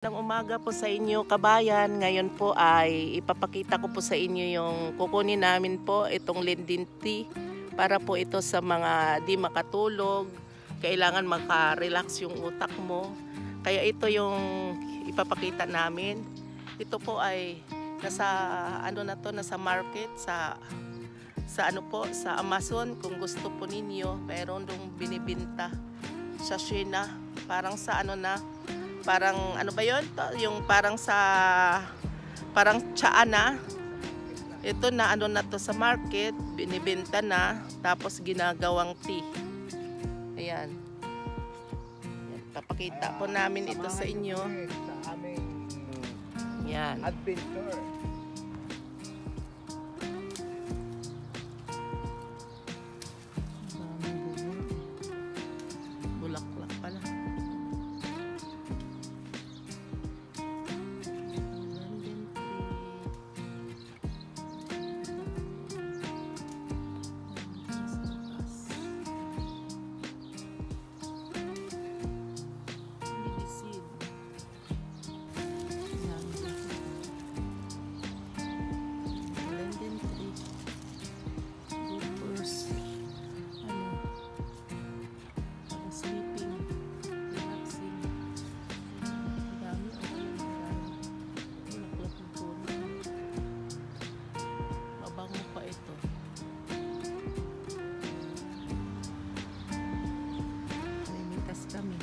Ng umaga po sa inyo kabayan, ngayon po ay ipapakita ko po sa inyo yung kukunin namin po itong Linden tea para po ito sa mga di makatulog, kailangan maka-relax yung utak mo. Kaya ito yung ipapakita namin. Ito po ay nasa ano na to, nasa market sa ano po, sa Amazon. Kung gusto po ninyo, mayroon dong binibinta sa China, parang sa ano na, parang ano ba yun? Yung parang sa parang tsaa na. Ito na ano na to sa market, binibenta na, tapos ginagawang tea. Ayan. Ayan. Papakita po namin ito sa inyo. Sa aming Ayan. adventure. Bulaklak pala. Kami.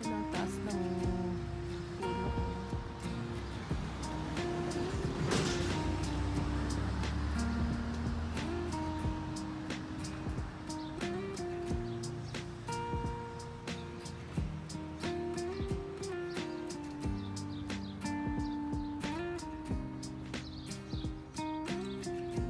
Ang taas ng puno.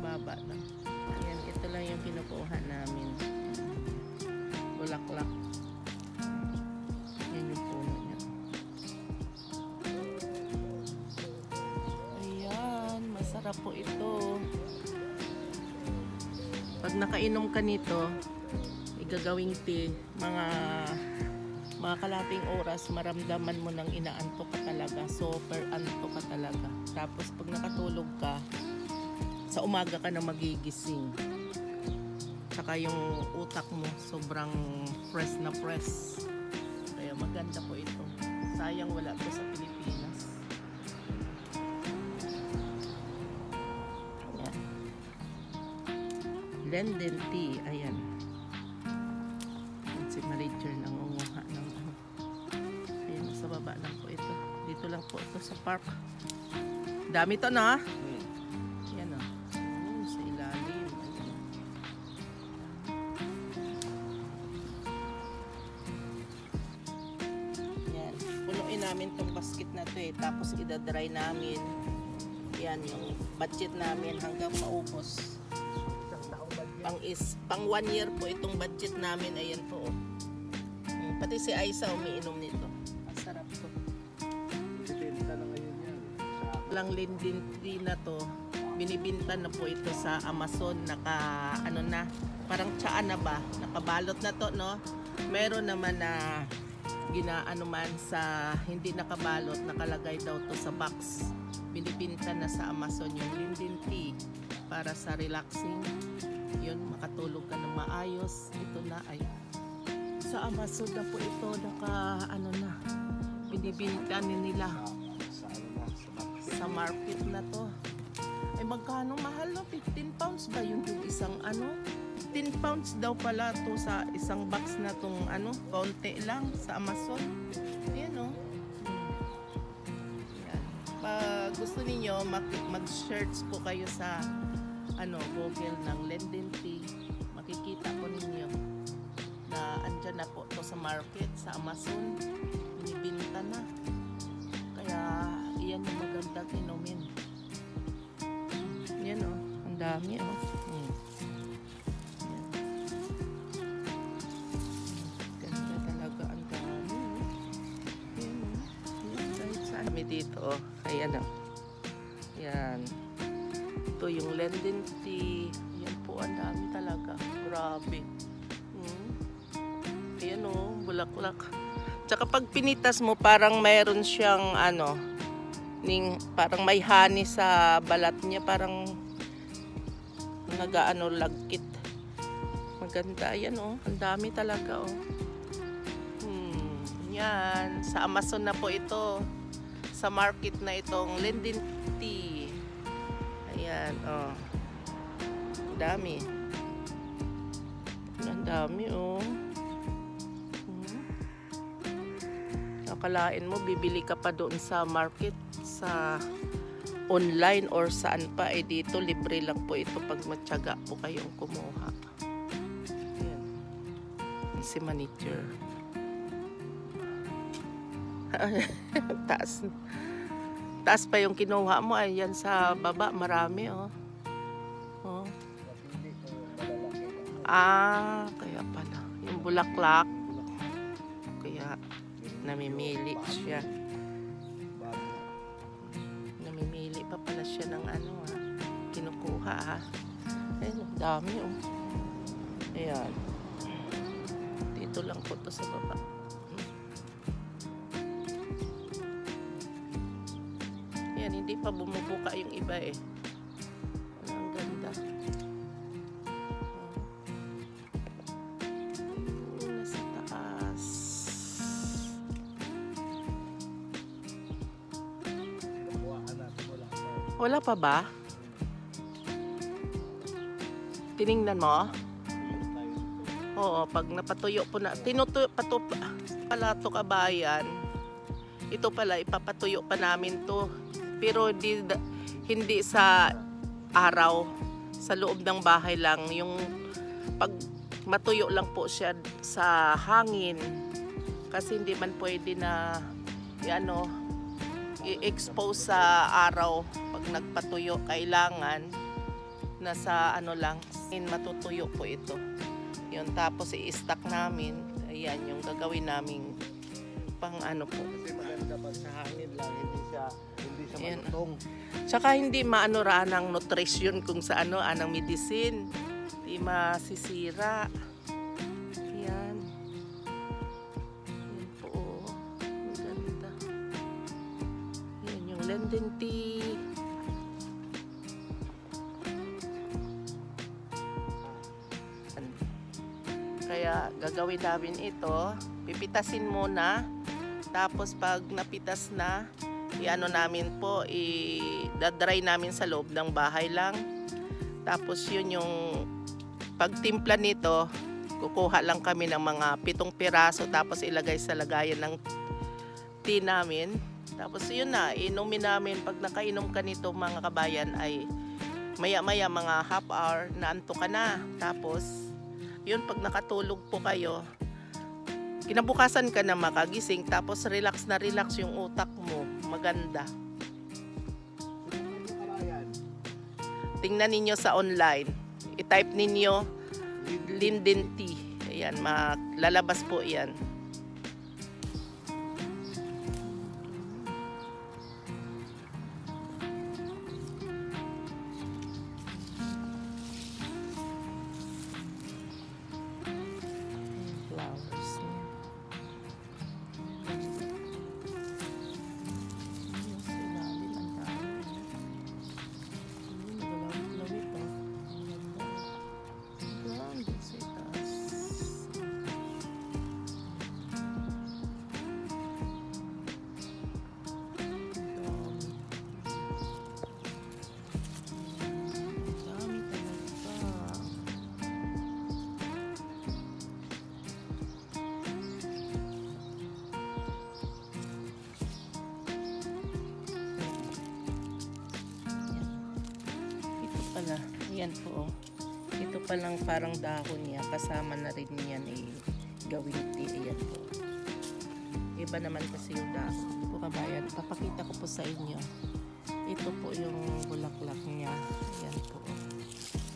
Baba lang. Ayan, ito lang yung kinukuha namin. Bulaklak. Masarap po ito. Pag nakainom ka nito, igagawing tea, mga kalating oras, maramdaman mo nang inaantok ka talaga. Super antok ka talaga. Tapos pag nakatulog ka, sa umaga ka na magigising. Tsaka yung utak mo, sobrang fresh na fresh. Kaya maganda po ito. Sayang wala to sa Pilipinas. Linden tea, ayan. Si Maricher nangunguha ng ano. Ayan, sa baba lang po ito. Dito lang po ito sa park. Dami to na. Ayan o. Sa ilalim. Ayan. Punuin namin tong basket na to eh. Tapos idadry namin. Ayan yung budget namin hanggang maubos. Pang 1 year po itong budget namin. Ayan po. Pati si Aiza umiinom nito. Ang sarap po. Binibenta na ngayon yan. Lang Linden tea na to, binibinta na po ito sa Amazon. Ano na, parang tsaa na ba? Nakabalot na to, no? Meron naman na ginaano man sa hindi nakabalot, nakalagay daw to sa box. Binibinta na sa Amazon yung Linden tea para sa relaxing. Yun, makatulog ka ng maayos. Ito na ay sa Amazon na po ito, ano na, binibinta nila sa market na to. Ay magkano mahal, no? 15 pounds ba yung isang ano? 15 pounds daw pala to sa isang box na tong ano, konti lang sa Amazon. Ayan o. Ayan. Pag gusto niyo mag-search po kayo sa ano, Google ng Linden tea, makikita po ninyo na andyan na po to sa market, sa Amazon, binibinta na. Kaya iyan yung magandang inumin. Yan o, ang dami o. Ganda talaga, ang dami o. Yan o. Kahit saan kami dito o. Ayan o. Yan. Ito yung Linden tea. Yan po, ang dami talaga. Grabe. Ayan o, bulaklak. Tsaka pag pinitas mo, parang mayroon siyang ano, parang may honey sa balat niya, parang nagaano lagkit. Maganda yan oh, ang dami talaga oh. Yan, sa Amazon na po ito. Sa market na itong Linden Tea. Ayan oh. Ang dami. Ang dami oh. Akalain mo bibili ka pa doon sa market, sa online or saan pa, eh dito libre lang po ito pag matyaga po kayong kumuha. Ayan. Si manager. Taas pa yung kinuha mo, ayan sa baba marami oh. Oh. Kaya pala yung bulaklak, kaya namimili siya. Namimili pa pala siya ng ano kinukuha Ayun, dami oh. Ayan. Dito lang po to sa baba. Ayan, hindi pa bumubuka yung iba eh. Ang ganda. Nasa taas. Wala pa ba? Tiningnan mo? Oo, pag napatuyo po na, pala to kabayan. Ito pala, ipapatuyo pa namin to. Pero hindi sa araw, sa loob ng bahay lang. Yung pag matuyo lang po siya sa hangin. Kasi hindi man pwede na i-expose sa araw. Pag nagpatuyo, kailangan nasa lang, matutuyo po ito. Yun, tapos i-stack namin. Ayan, yung gagawin naming pang po. Kasi maganda pag sa hangin lang, hindi siya malutong. Tsaka hindi maanura ng nutrition kung sa anang medicine. Hindi masisira. Ayan. Ayan po. Ang ganda. Ayan yung Linden Tea. Kaya gagawin namin ito, pipitasin muna, tapos pag napitas na, namin po, i-dry namin sa loob ng bahay lang. Tapos yun yung pagtimpla nito, kukuha lang kami ng mga 7 piraso, tapos ilagay sa lagayan ng tea namin. Tapos yun na, inumin namin. Pag nakainom ka nito mga kabayan, ay maya-maya mga half hour, naanto ka na. Tapos yun, pag nakatulog po kayo, kinabukasan ka na makagising, tapos relax na relax yung utak mo. Maganda. Tingnan ninyo sa online. I-type ninyo Linden Tea. Ayan, lalabas po yan. Ayan po. Ito palang parang dahon niya. Kasama na rin yan gawing tea. Ayan po. Iba naman kasi yung dahon. Po kabayan, papakita ko po sa inyo. Ito po yung bulaklak niya. Ayan po.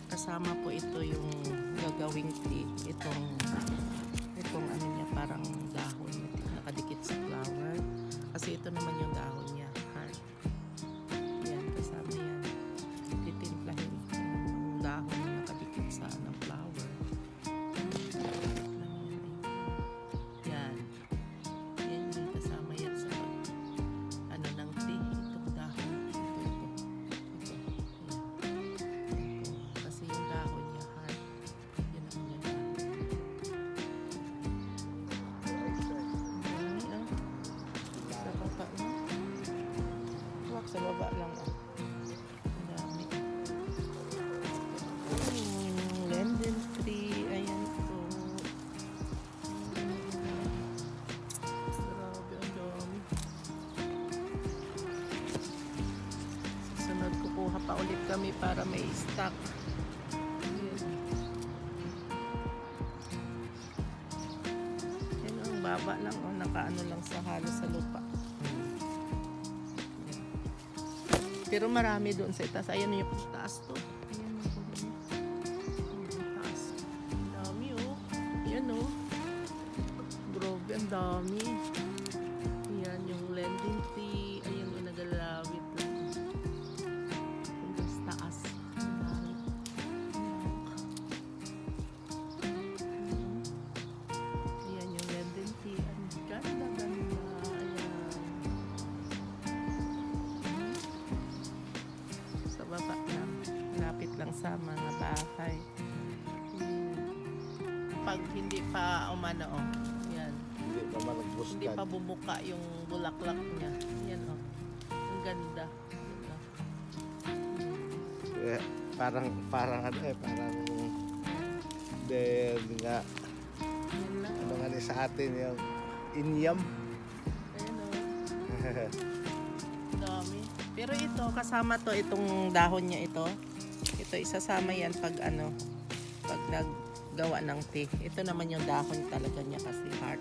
Kasama po ito yung gagawing tea. Itong niya parang dahon. Nakadikit sa flower. Kasi ito naman yung dahon niya. Ayan, kasama yan. Titimplahin yung dahon na nakadikit sa flower. Yan. baba lang. Ang dami. Linden tree. Ayan po. Grabe, ang dami. Susunod kukuha pa ulit kami para may stock. Ayan, ang baba lang. Oh, nakaano lang sa halos sa lupa. Pero marami doon sa itaas. Ayan yung taas to. Ayan yung taas. Ang dami oh. Ayan oh. Grabe, ang dami. Ayan yung lending tree. Ayan yung nagalawit lang. Hanggang sa taas. Ang dami. Ayan yung lending tree. Ang ganda, ganda. Baba lang. Lapit lang sa mga bahay. Pag hindi pa umano, oh. Yan. Hindi pa malagbuskan. Hindi pa bumuka yung bulaklak niya. Yan, oh. Ang ganda. Eh, parang ano eh, parang then nga, Yan lang. ano nga ni sa atin yung inyam. Ayan, oh. Dami. Pero ito, kasama to, itong dahon niya ito. Ito, isasama yan pag ano, pag naggawa ng tea. Ito naman yung dahon talaga niya kasi heart.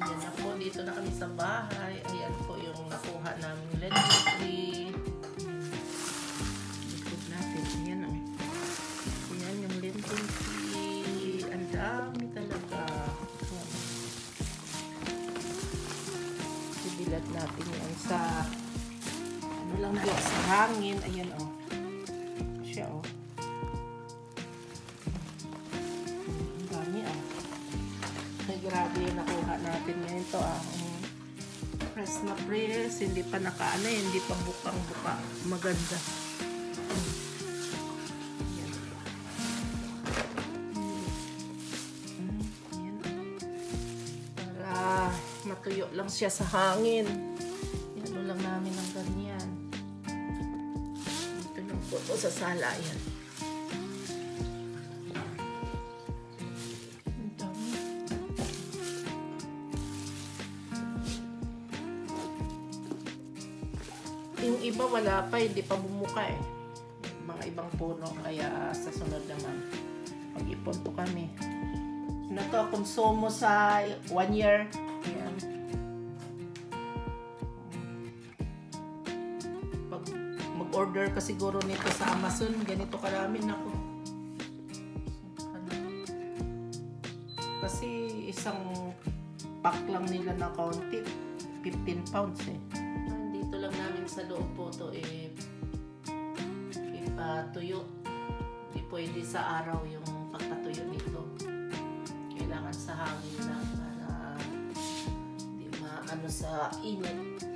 Ayan na po, dito na kami sa bahay. Ayan po yung nakuha namin lending tree. Likod natin. Ayan o. Ayan yung lending tree. Ang dami talaga. Ayan. Sibilat natin yan sa ano lang po, sa hangin. Ayan o. Siya o. Ang dami o. Ay, grabe yung nakuha natin ngayon to ah. Press na press, hindi pa nakaano, hindi pa bukang-buka. Maganda. Ayan. Ayan. Para matuyo lang siya sa hangin. Yan lang namin ng ganyan. Dito lang po ito sa sala. Ayan. Yung iba wala pa, hindi pa bumuka eh. Mga ibang puno, kaya sa sunod naman mag-ipon po kami. Na to, konsumo sa 1 year. Ayan. Pag mag-order ka siguro nito sa Amazon, ganito karami na ko. Kasi isang pack lang nila na kaunti, 15 pounds eh. Dito lang namin sa loob po ito ipatuyo. Hindi pwede sa araw yung pagpatuyo nito. Kailangan sa hangin lang para hindi maano sa init.